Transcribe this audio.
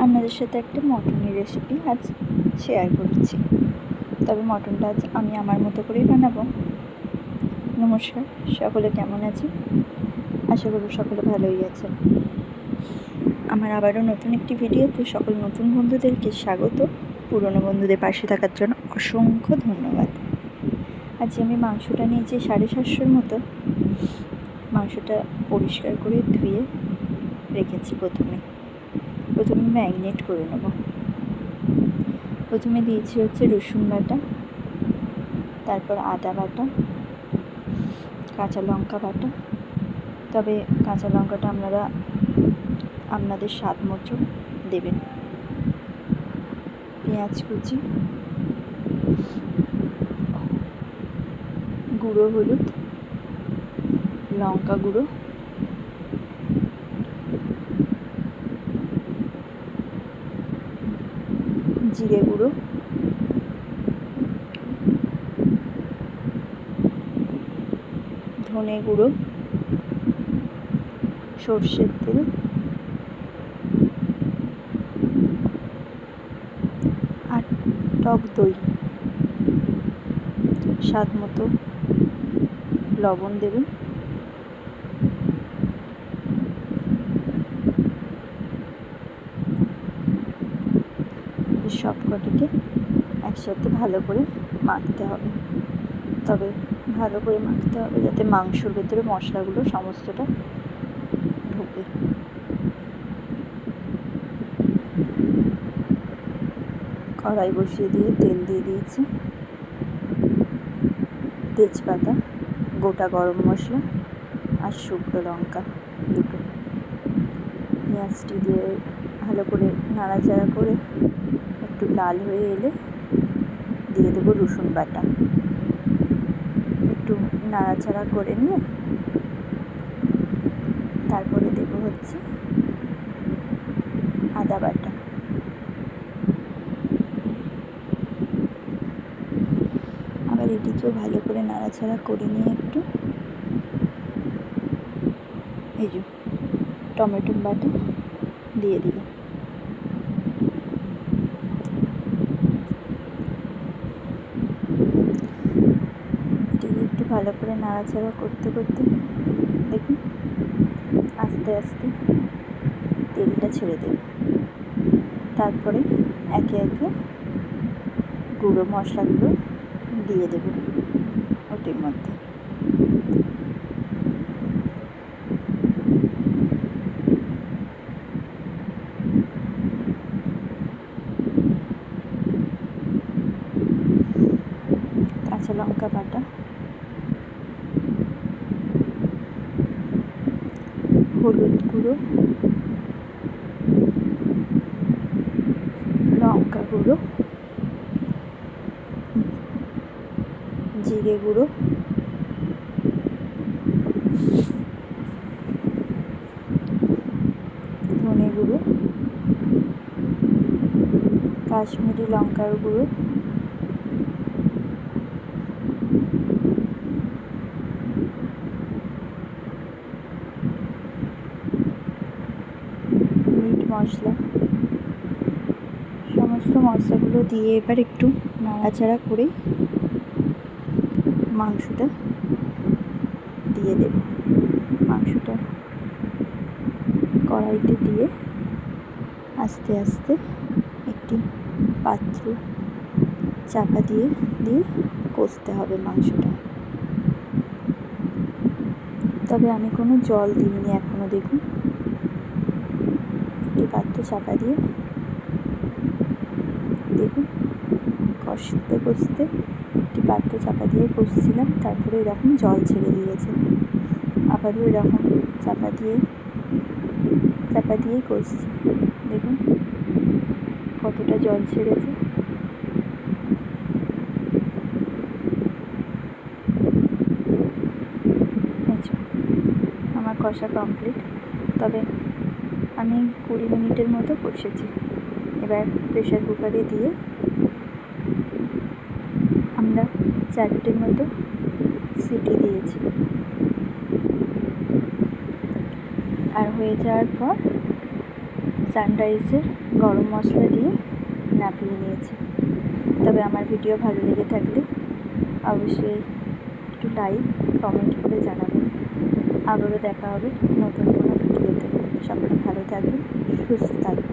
আপনাদের সাথে একটা মটনের রেসিপি আজ শেয়ার করছি। তবে মটনটা আজ আমি আমার মতো করেই বানাবো। নমস্কার, সকলে কেমন আছেন? আশা করি সকলে ভালোই আছেন। আমার আবারও নতুন একটি ভিডিওতে সকল নতুন বন্ধুদেরকে স্বাগত। পুরনো বন্ধুদের পাশে থাকার জন্য অসংখ্য ধন্যবাদ। আজ আমি মাংসটা নিয়েছি 750 মতো। মাংসটা পরিষ্কার করে ধুয়ে রেখেছি। প্রথমে ম্যারিনেট করে নেব। প্রথমে দিয়েছি হচ্ছে রসুন বাটা, তারপর আদা বাটা, কাঁচা লঙ্কা বাটা। তবে কাঁচা লঙ্কাটা আপনারা আপনাদের স্বাদ মতো দেবেন। পেঁয়াজ কুচি, গুঁড়ো হলুদ, লঙ্কা গুঁড়ো, জিরে গুঁড়ো, ধনে গুঁড়ো, সর্ষের তেল, আর টক দই, স্বাদ মতো লবণ দেবেন। সব কটিকে একসাথে ভালো করে মাখতে হবে। তবে ভালো করে মাখতে হবে যাতে মাংসর ভেতরে মশলাগুলো সমস্তটা ঢোকে। কড়াই বসিয়ে দিয়ে তেল দিয়ে দিয়েছি, তেজপাতা, গোটা গরম মশলা আর শুকনো লঙ্কা দুটো। পেঁয়াজটি দিয়ে ভালো করে নাড়াচাড়া করে একটু লাল হয়ে এলে দিয়ে দেবো রসুন বাটা। একটু নাড়াচাড়া করে নিয়ে তারপরে দেবো হচ্ছে আদা বাটা। আবার এটিকেও ভালো করে নাড়াচাড়া করে নিয়ে একটু এই যে টমেটো বাটা দিয়ে দিলাম। এটিকে একটু ভালো করে নাড়াচাড়া করতে করতে দেখুন আস্তে আস্তে তেলটা ছেড়ে দেবে। তারপরে একে একে গুঁড়ো মশলাগুলো দিয়ে দেবো ওটির মধ্যে। কাঁচা লঙ্কা বাটা, হলুদ গুঁড়ো, লঙ্কা গুঁড়ো, জিরে গুঁড়ো, ধনে গুঁড়ো, কাশ্মীরি লঙ্কার গুঁড়ো, মিট মশলা, সমস্ত মশলাগুলো দিয়ে এবার একটু নাড়াচাড়া করে মাংসটা দিয়ে দেব। মাংসটা কড়াইতে দিয়ে আস্তে আস্তে একটি পাত্র চাপা দিয়ে কষতে হবে মাংসটা। তবে আমি কোনো জল দিইনি এখনো। দেখুন একটি পাত্র চাপা দিয়ে দেখুন কষতে কষতে একটি পাত্র চাপা দিয়ে কষছিলাম, তারপরে এরকম জল ছেড়ে দিয়েছে। আবারও এরকম চাপা দিয়েই কষছি। দেখুন কতটা জল ছেড়েছে। আচ্ছা, আমার কষা কমপ্লিট। তবে আমি 20 মিনিটের মতো কষেছি। এবার প্রেশার কুকারে দিয়ে আমরা 4টের মতো সিটি দিয়েছি। আর হয়ে যাওয়ার পর সানরাইজের গরম মশলা দিয়ে নামিয়ে নিয়েছি। তবে আমার ভিডিও ভালো লেগে থাকলে অবশ্যই একটু লাইক কমেন্ট করে জানাবেন। আবারও দেখা হবে নতুন কোনো ভিডিওতে। সকলে ভালো থাকবেন, সুস্থ থাকবেন।